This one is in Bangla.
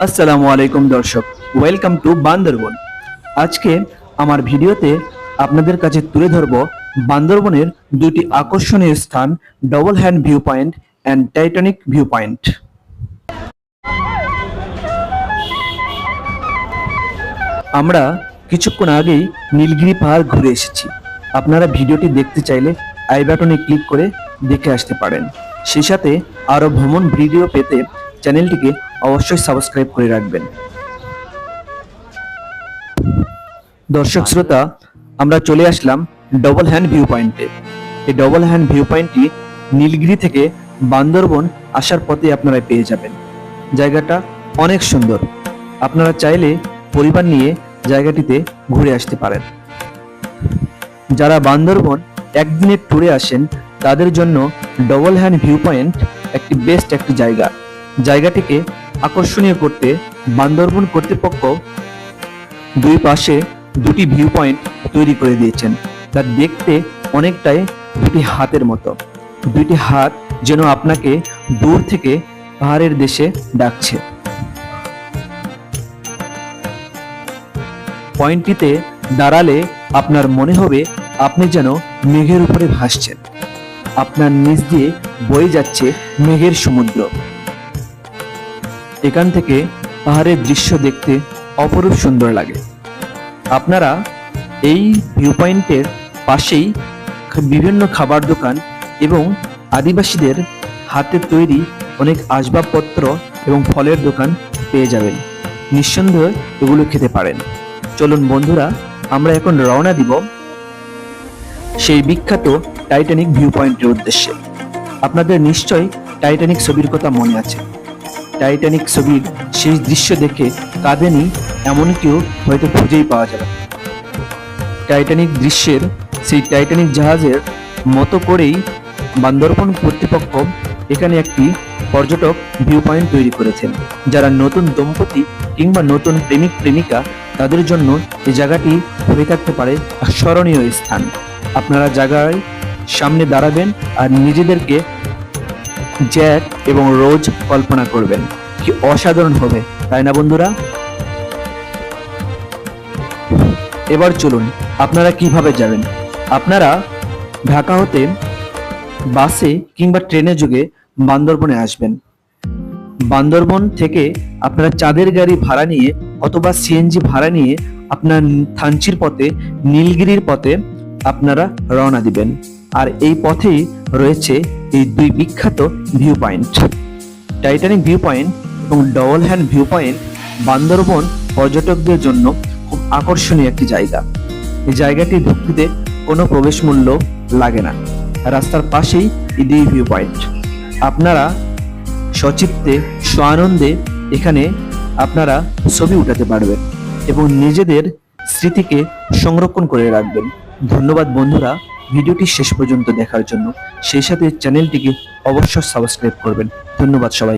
আসসালামু আলাইকুম দর্শক, ওয়েলকাম টু বান্দরবন। আজকে আমার ভিডিওতে আপনাদের কাছে তুলে ধরব বান্দরবনের দুটি আকর্ষণীয় স্থান, double hand view point and Titanic view point. আমরা কিছুক্ষণ আগেই নীলগিরি পাহাড় ঘুরে এসেছি। আপনারা ভিডিওটি দেখতে চাইলে আই বাটনে ক্লিক করে দেখে আসতে পারেন। সেই সাথে আরও ভ্রমণ ভিডিও পেতে চ্যানেলটিকে অবশ্যই সাবস্ক্রাইব করে রাখবেন। দর্শক শ্রোতা, আমরা চলে আসলাম ডবল হ্যান্ড ভিউ পয়েন্টে। এই ডবল হ্যান্ড ভিউ পয়েন্টটি নীলগিরি থেকে বান্দরবন আসার পথে আপনারা পেয়ে যাবেন। জায়গাটা অনেক সুন্দর। আপনারা চাইলে পরিবার নিয়ে জায়গাটিতে ঘুরে আসতে পারেন। যারা বান্দরবন একদিনের ট্যুরে আসেন তাদের জন্য ডবল হ্যান্ড ভিউ পয়েন্ট একটি বেস্ট একটি জায়গা। জায়গাটিকে আকর্ষণীয় করতে বান্দরবন কর্তৃপক্ষ দুই পাশে দুটি ভিউ পয়েন্ট তৈরি করে দিয়েছেন। তা দেখতে অনেকটাই দুটি হাতের মতো। দুইটি হাত যেন আপনাকে দূর থেকে পাহাড়ের দেশে ডাকছে। পয়েন্টটিতে দাঁড়ালে আপনার মনে হবে আপনি যেন মেঘের উপরে ভাসছেন। আপনার নিচ দিয়ে বয়ে যাচ্ছে মেঘের সমুদ্র। এখান থেকে পাহাড়ের দৃশ্য দেখতে অপরূপ সুন্দর লাগে। আপনারা এই ভিউ পয়েন্টের পাশেই বিভিন্ন খাবার দোকান এবং আদিবাসীদের হাতে তৈরি অনেক আসবাবপত্র এবং ফলের দোকান পেয়ে যাবেন। নিঃসন্দেহে এগুলো খেতে পারেন। চলুন বন্ধুরা, আমরা এখন রওনা দিব সেই বিখ্যাত টাইটানিক ভিউ পয়েন্টের উদ্দেশ্যে। আপনাদের নিশ্চয়ই টাইটানিক ছবির কথা মনে আছে। টাইটানিক ছবির শেষ দৃশ্য দেখে কাঁদেনি এমন কেউ হয়তো খুঁজেই পাওয়া যাবে। টাইটানিক দৃশ্যের সেই টাইটানিক জাহাজের মতো করেই বান্দরবন কর্তৃপক্ষ এখানে একটি পর্যটক ভিউ পয়েন্ট তৈরি করেছেন। যারা নতুন দম্পতি কিংবা নতুন প্রেমিক প্রেমিকা তাদের জন্য এই জায়গাটি হয়ে থাকতে পারে এক স্মরণীয় স্থান। আপনারা জায়গায় সামনে দাঁড়াবেন আর নিজেদেরকে জ্যাক এবং রোজ কল্পনা করবেন। কি অসাধারণ হবে, তাই না বন্ধুরা? এবার চলুন, আপনারা কিভাবে যাবেন। আপনারা ঢাকা হতে বাসে কিংবা ট্রেনে যোগে বান্দরবনে আসবেন। বান্দরবন থেকে আপনারা চাঁদের গাড়ি ভাড়া নিয়ে অথবা সিএনজি ভাড়া নিয়ে আপনার থানচির পথে নীলগিরির পথে আপনারা রওনা দিবেন। আর এই পথেই রয়েছে এই দুই বিখ্যাত view point, Titanic view point এবং double hand view point. Bandarban পর্যটকদের জন্য খুব আকর্ষণীয় একটি জায়গা। এই জায়গাটি ঢুকতে কোনো প্রবেশ মূল্য লাগে না। রাস্তার পাশেই এই দুই ভিউ পয়েন্ট। আপনারা সচিত্তে স্বানন্দে এখানে আপনারা ছবি উঠাতে পারবেন এবং নিজেদের স্মৃতিকে সংরক্ষণ করে রাখবেন। ধন্যবাদ বন্ধুরা ভিডিওটি শেষ পর্যন্ত দেখার জন্য। সেই সাথে চ্যানেলটিকে অবশ্যই সাবস্ক্রাইব করবেন। ধন্যবাদ সবাই।